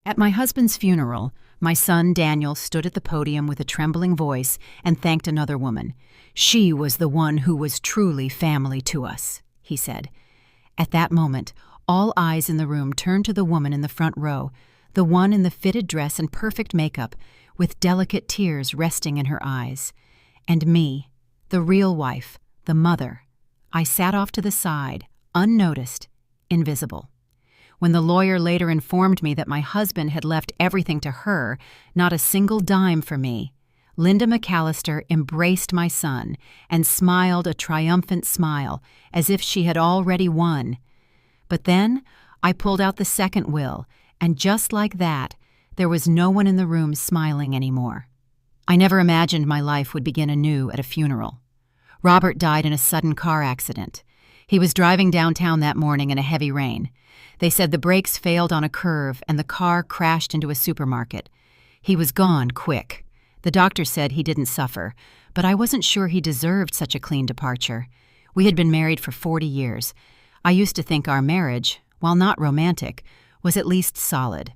At my husband's funeral, my son Daniel stood at the podium with a trembling voice and thanked another woman. "She was the one who was truly family to us," he said. At that moment, all eyes in the room turned to the woman in the front row, the one in the fitted dress and perfect makeup, with delicate tears resting in her eyes. And me, the real wife, the mother. I sat off to the side, unnoticed, invisible. When the lawyer later informed me that my husband had left everything to her, not a single dime for me, Linda McAllister embraced my son and smiled a triumphant smile, as if she had already won. But then I pulled out the second will, and just like that, there was no one in the room smiling anymore. I never imagined my life would begin anew at a funeral. Robert died in a sudden car accident. He was driving downtown that morning in a heavy rain. They said the brakes failed on a curve and the car crashed into a supermarket. He was gone quick. The doctor said he didn't suffer, but I wasn't sure he deserved such a clean departure. We had been married for 40 years. I used to think our marriage, while not romantic, was at least solid.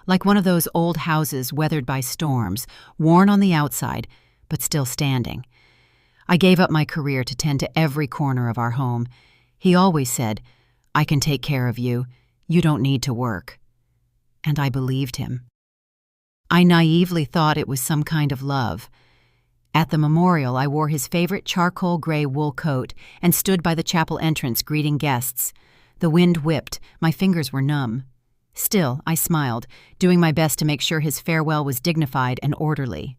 Like one of those old houses weathered by storms, worn on the outside, but still standing. I gave up my career to tend to every corner of our home. He always said, "I can take care of you. You don't need to work." And I believed him. I naively thought it was some kind of love. At the memorial, I wore his favorite charcoal gray wool coat and stood by the chapel entrance greeting guests. The wind whipped, my fingers were numb. Still, I smiled, doing my best to make sure his farewell was dignified and orderly.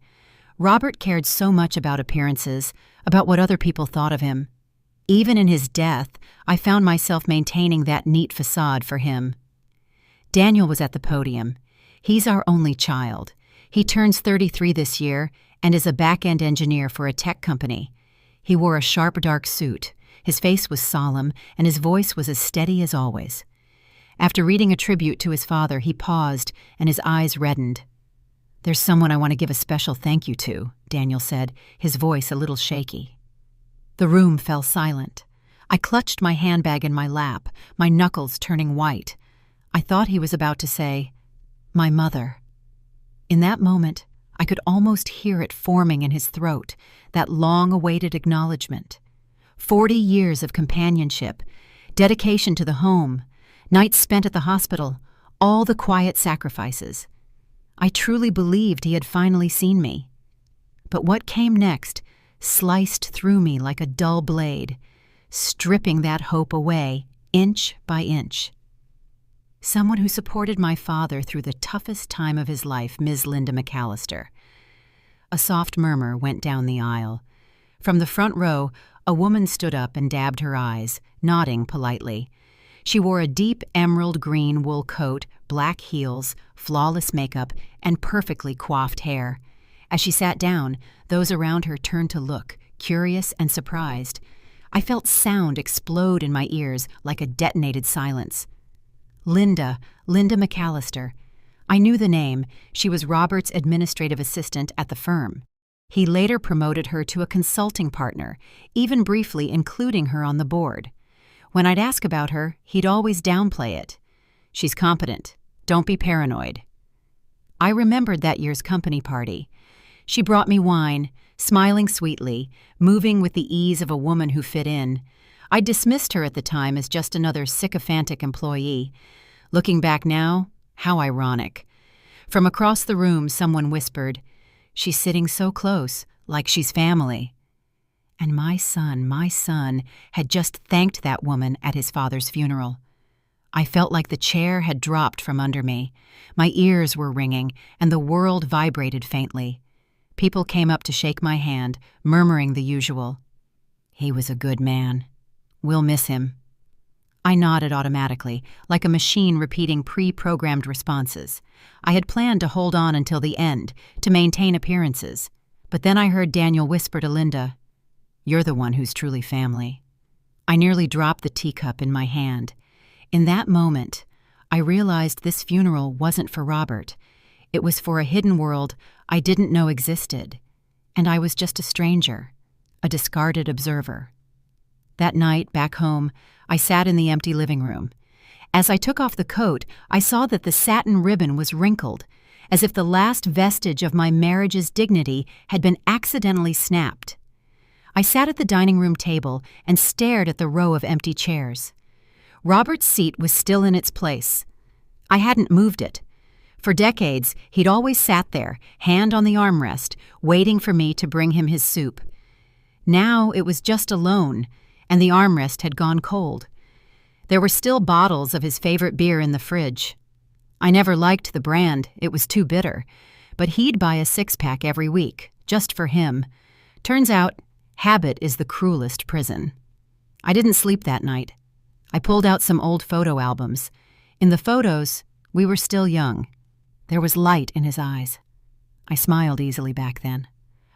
Robert cared so much about appearances, about what other people thought of him. Even in his death, I found myself maintaining that neat facade for him. Daniel was at the podium. He's our only child. He turns 33 this year and is a back-end engineer for a tech company. He wore a sharp, dark suit. His face was solemn, and his voice was as steady as always. After reading a tribute to his father, he paused, and his eyes reddened. "There's someone I want to give a special thank you to," Daniel said, his voice a little shaky. The room fell silent. I clutched my handbag in my lap, my knuckles turning white. I thought he was about to say, "My mother." In that moment, I could almost hear it forming in his throat, that long-awaited acknowledgement. 40 years of companionship, dedication to the home, nights spent at the hospital, all the quiet sacrifices. I truly believed he had finally seen me. But what came next sliced through me like a dull blade, stripping that hope away inch by inch. Someone who supported my father through the toughest time of his life, Ms. Linda McAllister. A soft murmur went down the aisle. From the front row, a woman stood up and dabbed her eyes, nodding politely. She wore a deep emerald green wool coat, black heels, flawless makeup, and perfectly coiffed hair. As she sat down, those around her turned to look, curious and surprised. I felt sound explode in my ears like a detonated silence. Linda McAllister. I knew the name. She was Robert's administrative assistant at the firm. He later promoted her to a consulting partner, even briefly including her on the board. When I'd ask about her, he'd always downplay it. "She's competent. Don't be paranoid." I remembered that year's company party. She brought me wine, smiling sweetly, moving with the ease of a woman who fit in. I dismissed her at the time as just another sycophantic employee. Looking back now, how ironic. From across the room, someone whispered, "She's sitting so close, like she's family." And my son had just thanked that woman at his father's funeral. I felt like the chair had dropped from under me. My ears were ringing, and the world vibrated faintly. People came up to shake my hand, murmuring the usual. "He was a good man. We'll miss him." I nodded automatically, like a machine repeating pre-programmed responses. I had planned to hold on until the end, to maintain appearances. But then I heard Daniel whisper to Linda, "You're the one who's truly family." I nearly dropped the teacup in my hand. In that moment, I realized this funeral wasn't for Robert. It was for a hidden world I didn't know existed, and I was just a stranger, a discarded observer. That night, back home, I sat in the empty living room. As I took off the coat, I saw that the satin ribbon was wrinkled, as if the last vestige of my marriage's dignity had been accidentally snapped. I sat at the dining room table and stared at the row of empty chairs. Robert's seat was still in its place. I hadn't moved it. For decades, he'd always sat there, hand on the armrest, waiting for me to bring him his soup. Now it was just alone, and the armrest had gone cold. There were still bottles of his favorite beer in the fridge. I never liked the brand, it was too bitter, but he'd buy a six-pack every week, just for him. Turns out, habit is the cruelest prison. I didn't sleep that night. I pulled out some old photo albums. In the photos, we were still young. There was light in his eyes. I smiled easily back then.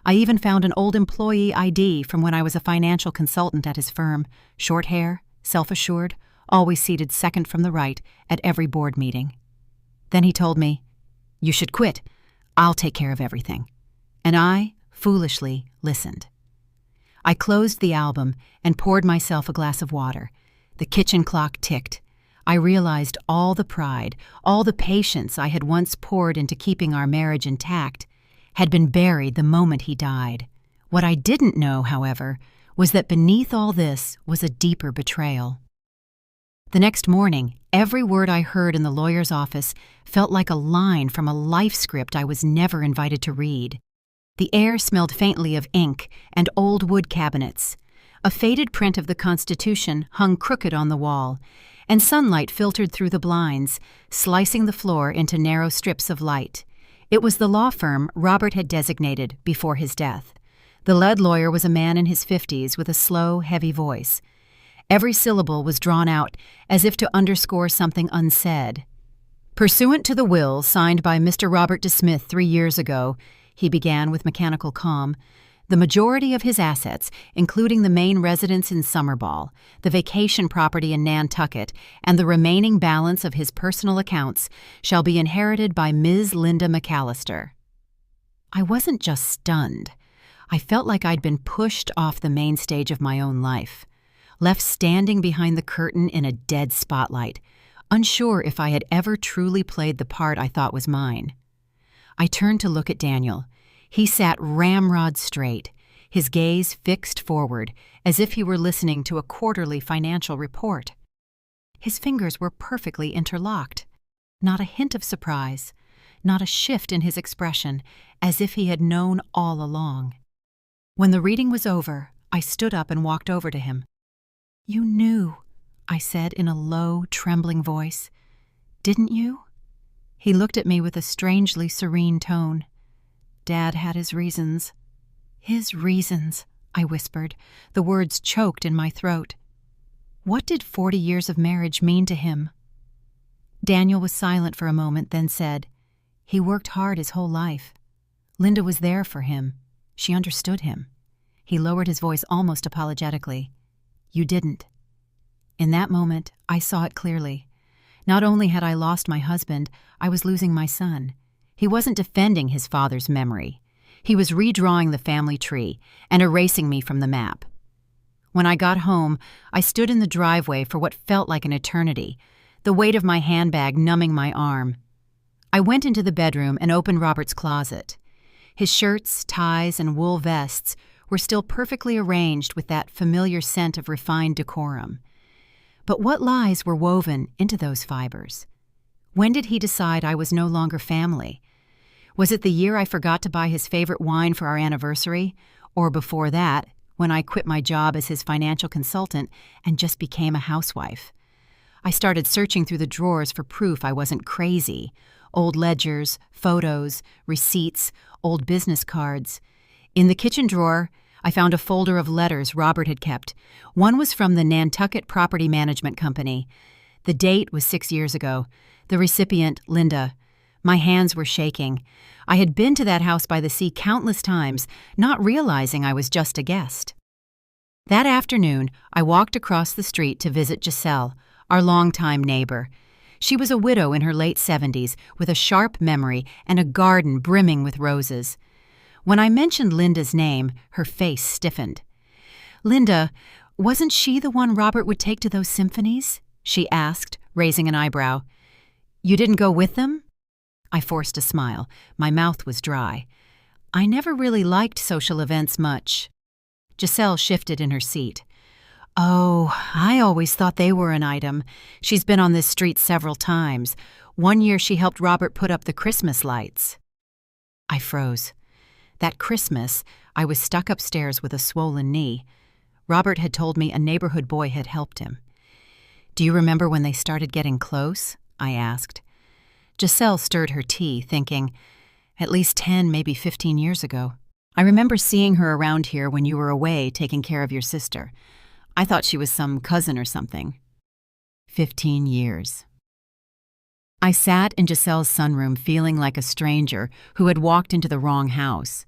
I even found an old employee ID from when I was a financial consultant at his firm. Short hair, self-assured, always seated second from the right at every board meeting. Then he told me, "You should quit. I'll take care of everything." And I, foolishly, listened. I closed the album and poured myself a glass of water. The kitchen clock ticked. I realized all the pride, all the patience I had once poured into keeping our marriage intact had been buried the moment he died. What I didn't know, however, was that beneath all this was a deeper betrayal. The next morning, every word I heard in the lawyer's office felt like a line from a life script I was never invited to read. The air smelled faintly of ink and old wood cabinets. A faded print of the Constitution hung crooked on the wall, and sunlight filtered through the blinds, slicing the floor into narrow strips of light. It was the law firm Robert had designated before his death. The lead lawyer was a man in his 50s with a slow, heavy voice. Every syllable was drawn out as if to underscore something unsaid. "Pursuant to the will signed by Mr. Robert De Smith 3 years ago," he began with mechanical calm, "the majority of his assets, including the main residence in Summerball, the vacation property in Nantucket, and the remaining balance of his personal accounts, shall be inherited by Ms. Linda McAllister." I wasn't just stunned. I felt like I'd been pushed off the main stage of my own life, left standing behind the curtain in a dead spotlight, unsure if I had ever truly played the part I thought was mine. I turned to look at Daniel. He sat ramrod straight, his gaze fixed forward, as if he were listening to a quarterly financial report. His fingers were perfectly interlocked. Not a hint of surprise, not a shift in his expression, as if he had known all along. When the reading was over, I stood up and walked over to him. "You knew," I said in a low, trembling voice. "Didn't you?" He looked at me with a strangely serene tone. "Dad had his reasons." "His reasons," I whispered, the words choked in my throat. What did 40 years of marriage mean to him? Daniel was silent for a moment, then said, "He worked hard his whole life. Linda was there for him. She understood him." He lowered his voice almost apologetically. "You didn't." In that moment, I saw it clearly. Not only had I lost my husband, I was losing my son. He wasn't defending his father's memory. He was redrawing the family tree and erasing me from the map. When I got home, I stood in the driveway for what felt like an eternity, the weight of my handbag numbing my arm. I went into the bedroom and opened Robert's closet. His shirts, ties, and wool vests were still perfectly arranged with that familiar scent of refined decorum. But what lies were woven into those fibers? When did he decide I was no longer family? Was it the year I forgot to buy his favorite wine for our anniversary? Or before that, when I quit my job as his financial consultant and just became a housewife? I started searching through the drawers for proof I wasn't crazy. Old ledgers, photos, receipts, old business cards. In the kitchen drawer, I found a folder of letters Robert had kept. One was from the Nantucket Property Management Company. The date was 6 years ago. The recipient, Linda. My hands were shaking. I had been to that house by the sea countless times, not realizing I was just a guest. That afternoon, I walked across the street to visit Giselle, our longtime neighbor. She was a widow in her late 70s, with a sharp memory and a garden brimming with roses. When I mentioned Linda's name, her face stiffened. "Linda, wasn't she the one Robert would take to those symphonies?" she asked, raising an eyebrow. You didn't go with them? I forced a smile. My mouth was dry. I never really liked social events much. Giselle shifted in her seat. Oh, I always thought they were an item. She's been on this street several times. One year she helped Robert put up the Christmas lights. I froze. That Christmas, I was stuck upstairs with a swollen knee. Robert had told me a neighborhood boy had helped him. Do you remember when they started getting close? I asked. Giselle stirred her tea, thinking, at least 10, maybe 15 years ago. I remember seeing her around here when you were away taking care of your sister. I thought she was some cousin or something. 15 years. I sat in Giselle's sunroom feeling like a stranger who had walked into the wrong house.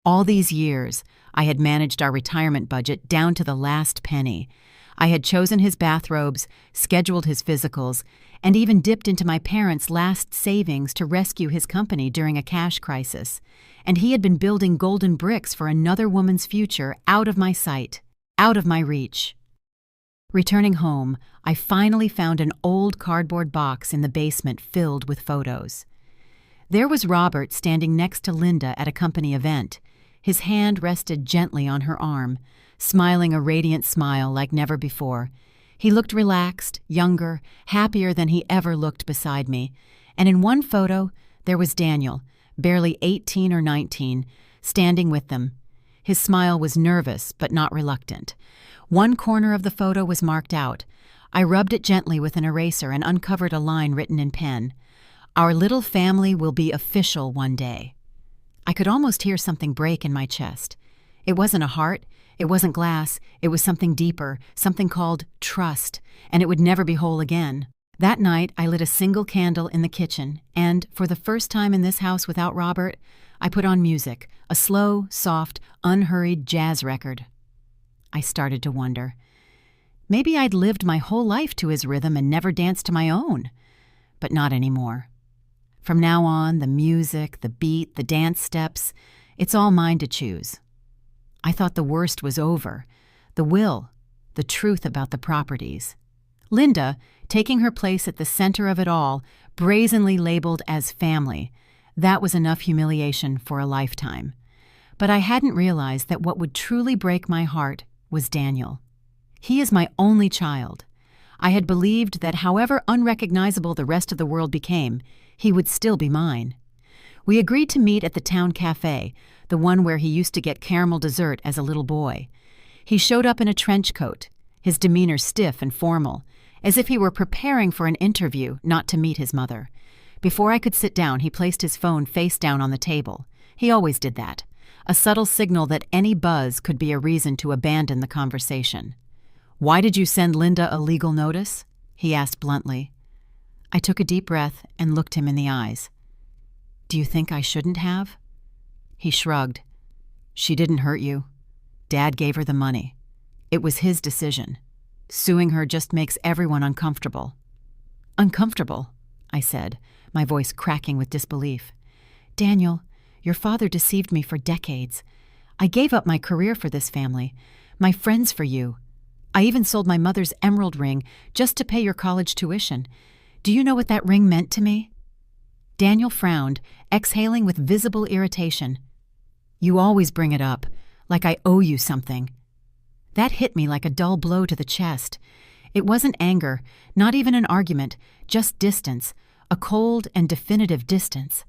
All these years, I had managed our retirement budget down to the last penny. I had chosen his bathrobes, scheduled his physicals, and even dipped into my parents' last savings to rescue his company during a cash crisis. And he had been building golden bricks for another woman's future out of my sight, out of my reach. Returning home, I finally found an old cardboard box in the basement filled with photos. There was Robert standing next to Linda at a company event. His hand rested gently on her arm, smiling a radiant smile like never before. He looked relaxed, younger, happier than he ever looked beside me. And in one photo, there was Daniel, barely 18 or 19, standing with them. His smile was nervous but not reluctant. One corner of the photo was marked out. I rubbed it gently with an eraser and uncovered a line written in pen. Our little family will be official one day. I could almost hear something break in my chest. It wasn't a heart, it wasn't glass, it was something deeper, something called trust, and it would never be whole again. That night, I lit a single candle in the kitchen, and, for the first time in this house without Robert, I put on music, a slow, soft, unhurried jazz record. I started to wonder. Maybe I'd lived my whole life to his rhythm and never danced to my own. But not anymore. From now on, the music, the beat, the dance steps, it's all mine to choose. I thought the worst was over. The will, the truth about the properties. Linda, taking her place at the center of it all, brazenly labeled as family. That was enough humiliation for a lifetime. But I hadn't realized that what would truly break my heart was Daniel. He is my only child. I had believed that however unrecognizable the rest of the world became, he would still be mine. We agreed to meet at the town cafe, the one where he used to get caramel dessert as a little boy. He showed up in a trench coat, his demeanor stiff and formal, as if he were preparing for an interview, not to meet his mother. Before I could sit down, he placed his phone face down on the table. He always did that, a subtle signal that any buzz could be a reason to abandon the conversation. "Why did you send Linda a legal notice?" he asked bluntly. I took a deep breath and looked him in the eyes. "Do you think I shouldn't have?" He shrugged. "She didn't hurt you. Dad gave her the money. It was his decision. Suing her just makes everyone uncomfortable." "Uncomfortable?" I said, my voice cracking with disbelief. "Daniel, your father deceived me for decades. I gave up my career for this family, my friends for you. I even sold my mother's emerald ring just to pay your college tuition. Do you know what that ring meant to me?" Daniel frowned, exhaling with visible irritation. "You always bring it up, like I owe you something." That hit me like a dull blow to the chest. It wasn't anger, not even an argument, just distance, a cold and definitive distance.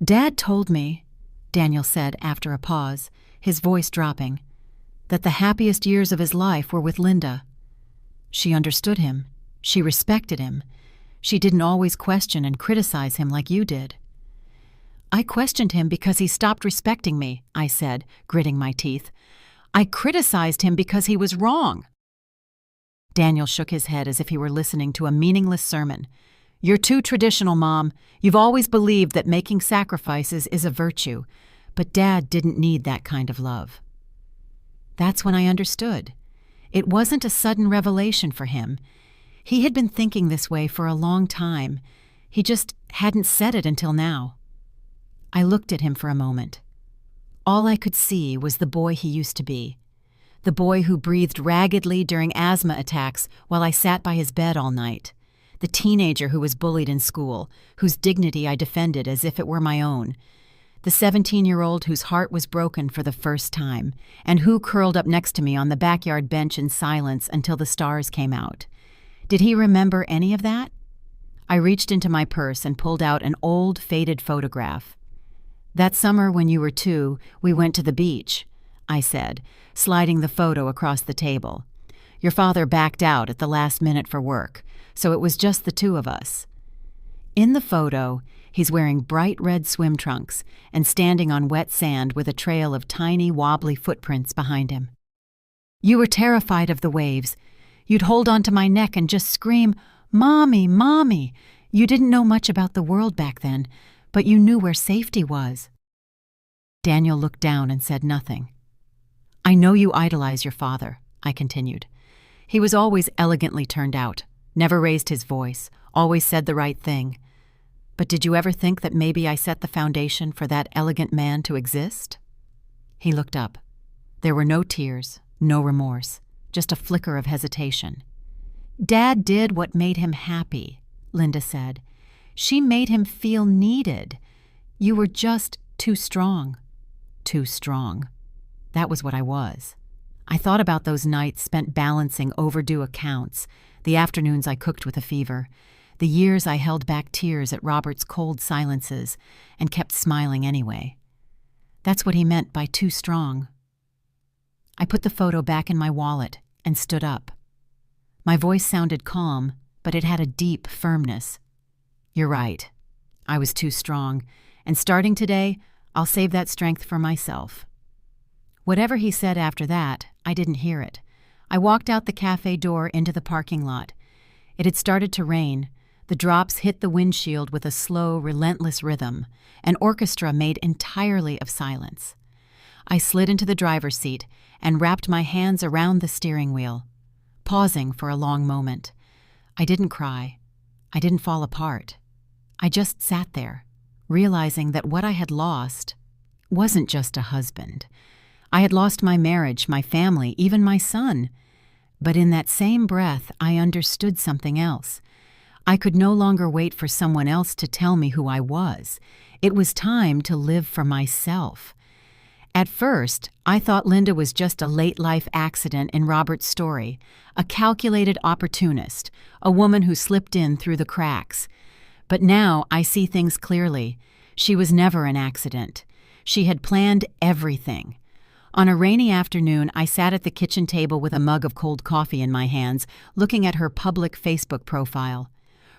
"Dad told me," Daniel said after a pause, his voice dropping, "that the happiest years of his life were with Linda. She understood him. She respected him. She didn't always question and criticize him like you did." "I questioned him because he stopped respecting me," I said, gritting my teeth. "I criticized him because he was wrong." Daniel shook his head as if he were listening to a meaningless sermon. "You're too traditional, Mom. You've always believed that making sacrifices is a virtue, but Dad didn't need that kind of love." That's when I understood. It wasn't a sudden revelation for him. He had been thinking this way for a long time. He just hadn't said it until now. I looked at him for a moment. All I could see was the boy he used to be. The boy who breathed raggedly during asthma attacks while I sat by his bed all night. The teenager who was bullied in school, whose dignity I defended as if it were my own. The 17-year-old whose heart was broken for the first time, and who curled up next to me on the backyard bench in silence until the stars came out. Did he remember any of that? I reached into my purse and pulled out an old, faded photograph. "That summer when you were 2, we went to the beach," I said, sliding the photo across the table. "Your father backed out at the last minute for work, so it was just the 2 of us." In the photo, he's wearing bright red swim trunks and standing on wet sand with a trail of tiny, wobbly footprints behind him. "You were terrified of the waves. You'd hold onto my neck and just scream, 'Mommy, Mommy!' You didn't know much about the world back then, but you knew where safety was." Daniel looked down and said nothing. "I know you idolize your father," I continued. "He was always elegantly turned out, never raised his voice, always said the right thing. But did you ever think that maybe I set the foundation for that elegant man to exist?" He looked up. There were no tears, no remorse, just a flicker of hesitation. "Dad did what made him happy," Linda said. "She made him feel needed. You were just too strong." Too strong. That was what I was. I thought about those nights spent balancing overdue accounts, the afternoons I cooked with a fever, the years I held back tears at Robert's cold silences and kept smiling anyway. That's what he meant by too strong. I put the photo back in my wallet and stood up. My voice sounded calm, but it had a deep firmness. "You're right. I was too strong, and starting today, I'll save that strength for myself." Whatever he said after that, I didn't hear it. I walked out the cafe door into the parking lot. It had started to rain. The drops hit the windshield with a slow, relentless rhythm, an orchestra made entirely of silence. I slid into the driver's seat and wrapped my hands around the steering wheel, pausing for a long moment. I didn't cry. I didn't fall apart. I just sat there, realizing that what I had lost wasn't just a husband. I had lost my marriage, my family, even my son. But in that same breath, I understood something else. I could no longer wait for someone else to tell me who I was. It was time to live for myself. At first, I thought Linda was just a late-life accident in Robert's story, a calculated opportunist, a woman who slipped in through the cracks. But now I see things clearly. She was never an accident. She had planned everything. On a rainy afternoon, I sat at the kitchen table with a mug of cold coffee in my hands, looking at her public Facebook profile.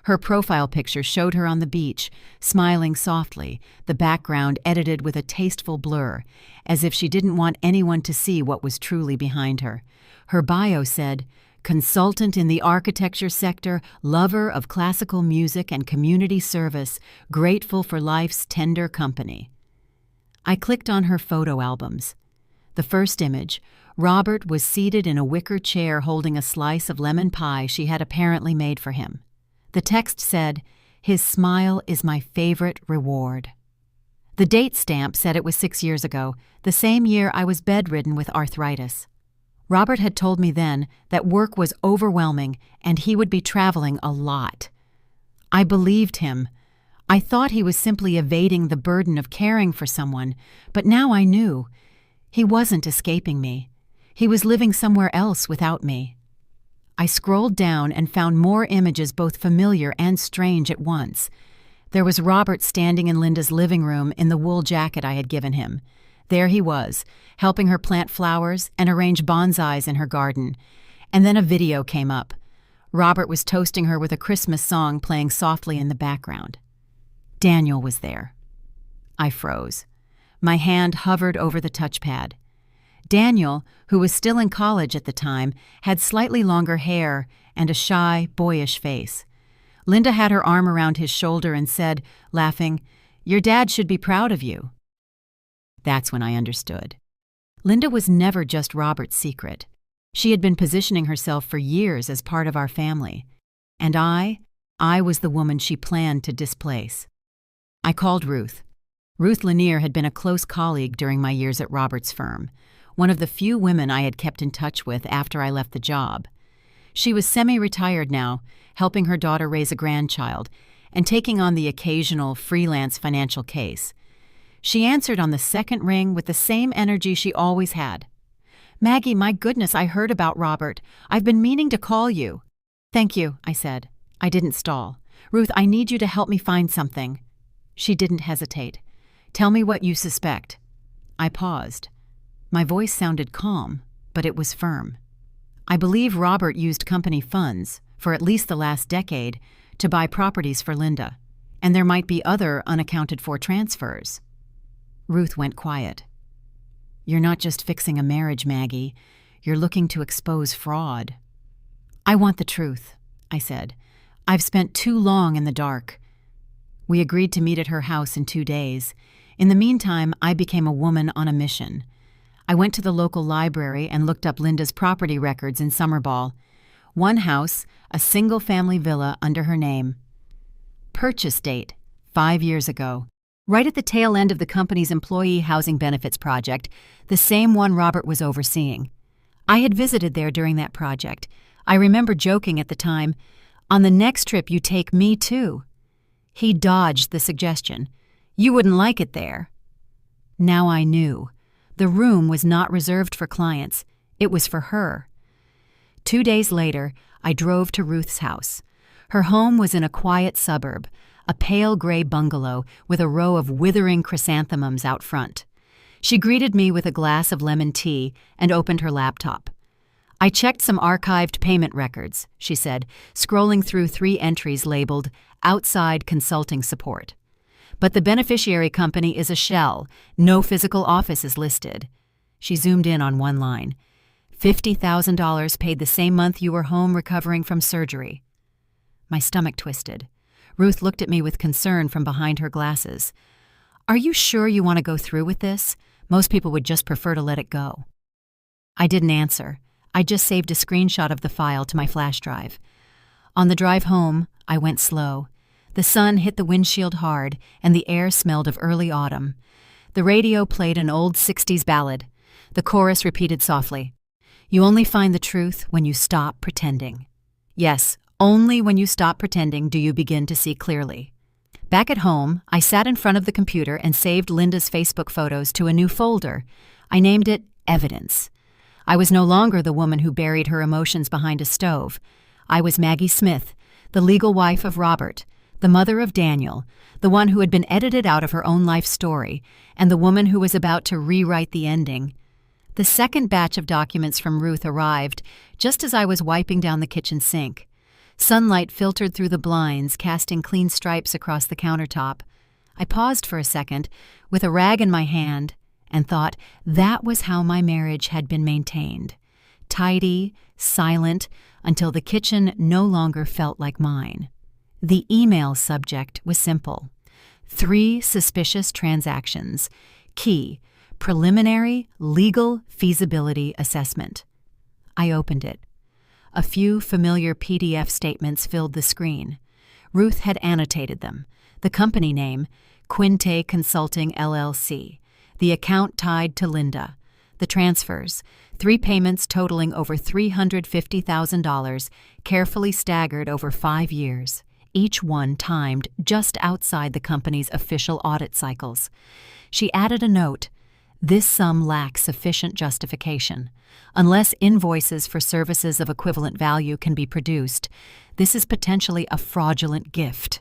Her profile picture showed her on the beach, smiling softly, the background edited with a tasteful blur, as if she didn't want anyone to see what was truly behind her. Her bio said, "Consultant in the architecture sector, lover of classical music and community service, grateful for life's tender company." I clicked on her photo albums. The first image, Robert was seated in a wicker chair holding a slice of lemon pie she had apparently made for him. The text said, "His smile is my favorite reward." The date stamp said it was 6 years ago, the same year I was bedridden with arthritis. Robert had told me then that work was overwhelming and he would be traveling a lot. I believed him. I thought he was simply evading the burden of caring for someone, but now I knew. He wasn't escaping me. He was living somewhere else without me. I scrolled down and found more images both familiar and strange at once. There was Robert standing in Linda's living room in the wool jacket I had given him. There he was, helping her plant flowers and arrange bonsais in her garden. And then a video came up. Robert was toasting her with a Christmas song playing softly in the background. Daniel was there. I froze. My hand hovered over the touchpad. Daniel, who was still in college at the time, had slightly longer hair and a shy, boyish face. Linda had her arm around his shoulder and said, laughing, "Your dad should be proud of you." That's when I understood. Linda was never just Robert's secret. She had been positioning herself for years as part of our family. And I was the woman she planned to displace. I called Ruth. Ruth Lanier had been a close colleague during my years at Robert's firm. one of the few women I had kept in touch with after I left the job. She was semi-retired now, helping her daughter raise a grandchild, and taking on the occasional freelance financial case. She answered on the second ring with the same energy she always had. "Maggie, my goodness, I heard about Robert. I've been meaning to call you." "Thank you," I said. I didn't stall. "Ruth, I need you to help me find something." She didn't hesitate. "Tell me what you suspect." I paused. My voice sounded calm, but it was firm. "I believe Robert used company funds, for at least the last decade, to buy properties for Linda, and there might be other unaccounted-for transfers." Ruth went quiet. "You're not just fixing a marriage, Maggie. You're looking to expose fraud." "I want the truth," I said. "I've spent too long in the dark." We agreed to meet at her house in 2 days. In the meantime, I became a woman on a mission. I went to the local library and looked up Linda's property records in Summerball. One house, a single-family villa under her name. Purchase date, 5 years ago. Right at the tail end of the company's employee housing benefits project, the same one Robert was overseeing. I had visited there during that project. I remember joking at the time, "On the next trip you take me too." He dodged the suggestion. "You wouldn't like it there." Now I knew. The room was not reserved for clients. It was for her. 2 days later, I drove to Ruth's house. Her home was in a quiet suburb, a pale gray bungalow with a row of withering chrysanthemums out front. She greeted me with a glass of lemon tea and opened her laptop. "I checked some archived payment records," she said, scrolling through 3 entries labeled "Outside Consulting Support." "But the beneficiary company is a shell. No physical office is listed." She zoomed in on one line. $50,000 paid the same month you were home recovering from surgery. My stomach twisted. Ruth looked at me with concern from behind her glasses. "Are you sure you want to go through with this? Most people would just prefer to let it go." I didn't answer. I just saved a screenshot of the file to my flash drive. On the drive home, I went slow. The sun hit the windshield hard, and the air smelled of early autumn. The radio played an old 60s ballad. The chorus repeated softly, "You only find the truth when you stop pretending." Yes, only when you stop pretending do you begin to see clearly. Back at home, I sat in front of the computer and saved Linda's Facebook photos to a new folder. I named it Evidence. I was no longer the woman who buried her emotions behind a stove. I was Maggie Smith, the legal wife of Robert, the mother of Daniel, the one who had been edited out of her own life story, and the woman who was about to rewrite the ending. The second batch of documents from Ruth arrived just as I was wiping down the kitchen sink. Sunlight filtered through the blinds, casting clean stripes across the countertop. I paused for a second, with a rag in my hand, and thought that was how my marriage had been maintained. Tidy, silent, until the kitchen no longer felt like mine. The email subject was simple. 3 suspicious transactions. Key, preliminary legal feasibility assessment. I opened it. A few familiar PDF statements filled the screen. Ruth had annotated them. The company name, Quinte Consulting LLC. The account tied to Linda. The transfers, 3 payments totaling over $350,000, carefully staggered over 5 years. Each one timed just outside the company's official audit cycles. She added a note. This sum lacks sufficient justification. Unless invoices for services of equivalent value can be produced, this is potentially a fraudulent gift.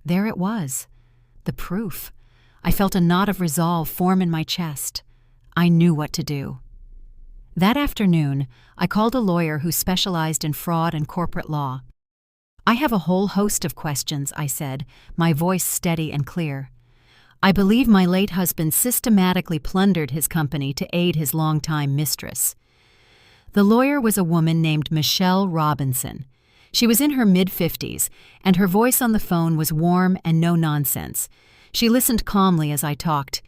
There it was. The proof. I felt a knot of resolve form in my chest. I knew what to do. That afternoon, I called a lawyer who specialized in fraud and corporate law. "I have a whole host of questions," I said, my voice steady and clear. "I believe my late husband systematically plundered his company to aid his longtime mistress." The lawyer was a woman named Michelle Robinson. She was in her mid-50s, and her voice on the phone was warm and no-nonsense. She listened calmly as I talked.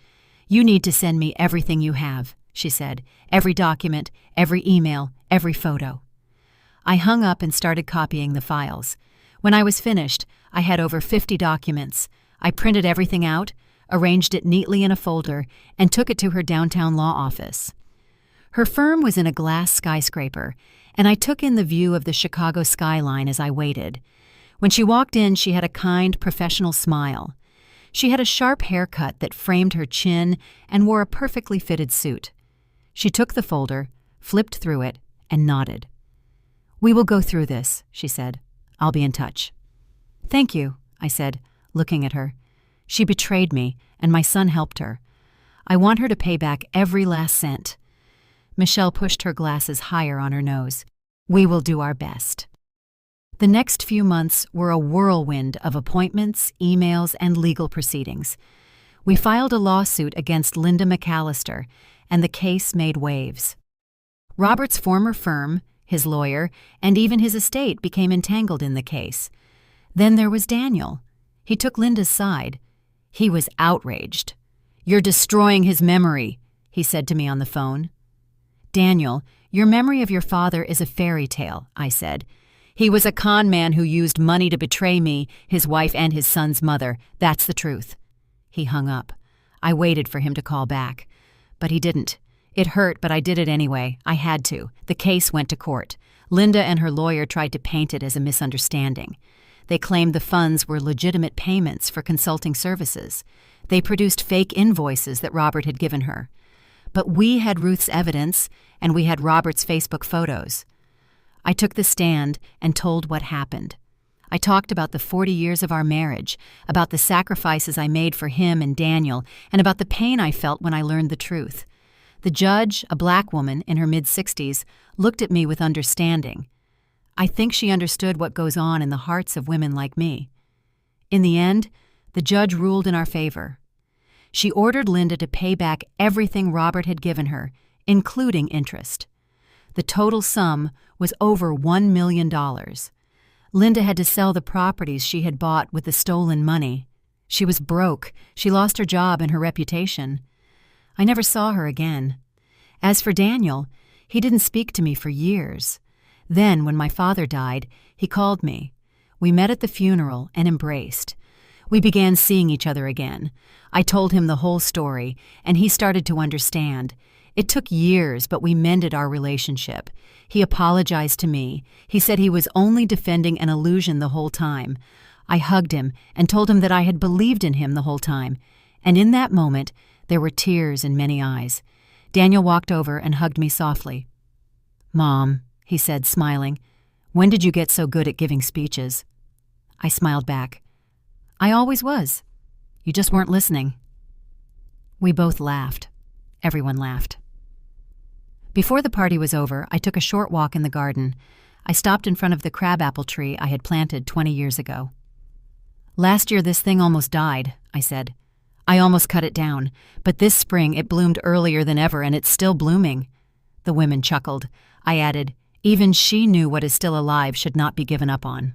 "You need to send me everything you have," she said. "Every document, every email, every photo." I hung up and started copying the files. When I was finished, I had over 50 documents. I printed everything out, arranged it neatly in a folder, and took it to her downtown law office. Her firm was in a glass skyscraper, and I took in the view of the Chicago skyline as I waited. When she walked in, she had a kind, professional smile. She had a sharp haircut that framed her chin and wore a perfectly fitted suit. She took the folder, flipped through it, and nodded. "We will go through this," she said. "I'll be in touch." "Thank you," I said, looking at her. She betrayed me, and my son helped her. I want her to pay back every last cent. Michelle pushed her glasses higher on her nose. "We will do our best." The next few months were a whirlwind of appointments, emails, and legal proceedings. We filed a lawsuit against Linda McAllister, and the case made waves. Robert's former firm, his lawyer, and even his estate became entangled in the case. Then there was Daniel. He took Linda's side. He was outraged. "You're destroying his memory," he said to me on the phone. "Daniel, your memory of your father is a fairy tale," I said. "He was a con man who used money to betray me, his wife, and his son's mother. That's the truth." He hung up. I waited for him to call back. But he didn't. It hurt, but I did it anyway. I had to. The case went to court. Linda and her lawyer tried to paint it as a misunderstanding. They claimed the funds were legitimate payments for consulting services. They produced fake invoices that Robert had given her. But we had Ruth's evidence, and we had Robert's Facebook photos. I took the stand and told what happened. I talked about the 40 years of our marriage, about the sacrifices I made for him and Daniel, and about the pain I felt when I learned the truth. The judge, a black woman in her mid-60s, looked at me with understanding. I think she understood what goes on in the hearts of women like me. In the end, the judge ruled in our favor. She ordered Linda to pay back everything Robert had given her, including interest. The total sum was over $1 million. Linda had to sell the properties she had bought with the stolen money. She was broke. She lost her job and her reputation. I never saw her again. As for Daniel, he didn't speak to me for years. Then, when my father died, he called me. We met at the funeral and embraced. We began seeing each other again. I told him the whole story, and he started to understand. It took years, but we mended our relationship. He apologized to me. He said he was only defending an illusion the whole time. I hugged him and told him that I had believed in him the whole time. And in that moment, there were tears in many eyes. Daniel walked over and hugged me softly. "Mom," he said, smiling, "when did you get so good at giving speeches?" I smiled back. "I always was. You just weren't listening." We both laughed. Everyone laughed. Before the party was over, I took a short walk in the garden. I stopped in front of the crabapple tree I had planted 20 years ago. "Last year this thing almost died," I said. "I almost cut it down, but this spring it bloomed earlier than ever and it's still blooming." The women chuckled. I added, "Even she knew what is still alive should not be given up on."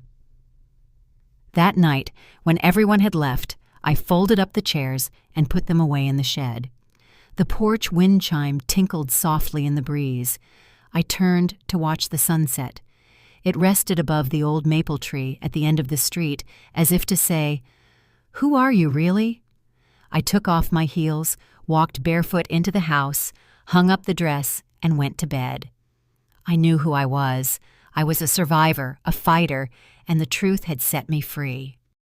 That night, when everyone had left, I folded up the chairs and put them away in the shed. The porch wind chime tinkled softly in the breeze. I turned to watch the sunset. It rested above the old maple tree at the end of the street, as if to say, "Who are you, really?" I took off my heels, walked barefoot into the house, hung up the dress, and went to bed. I knew who I was. I was a survivor, a fighter, and the truth had set me free.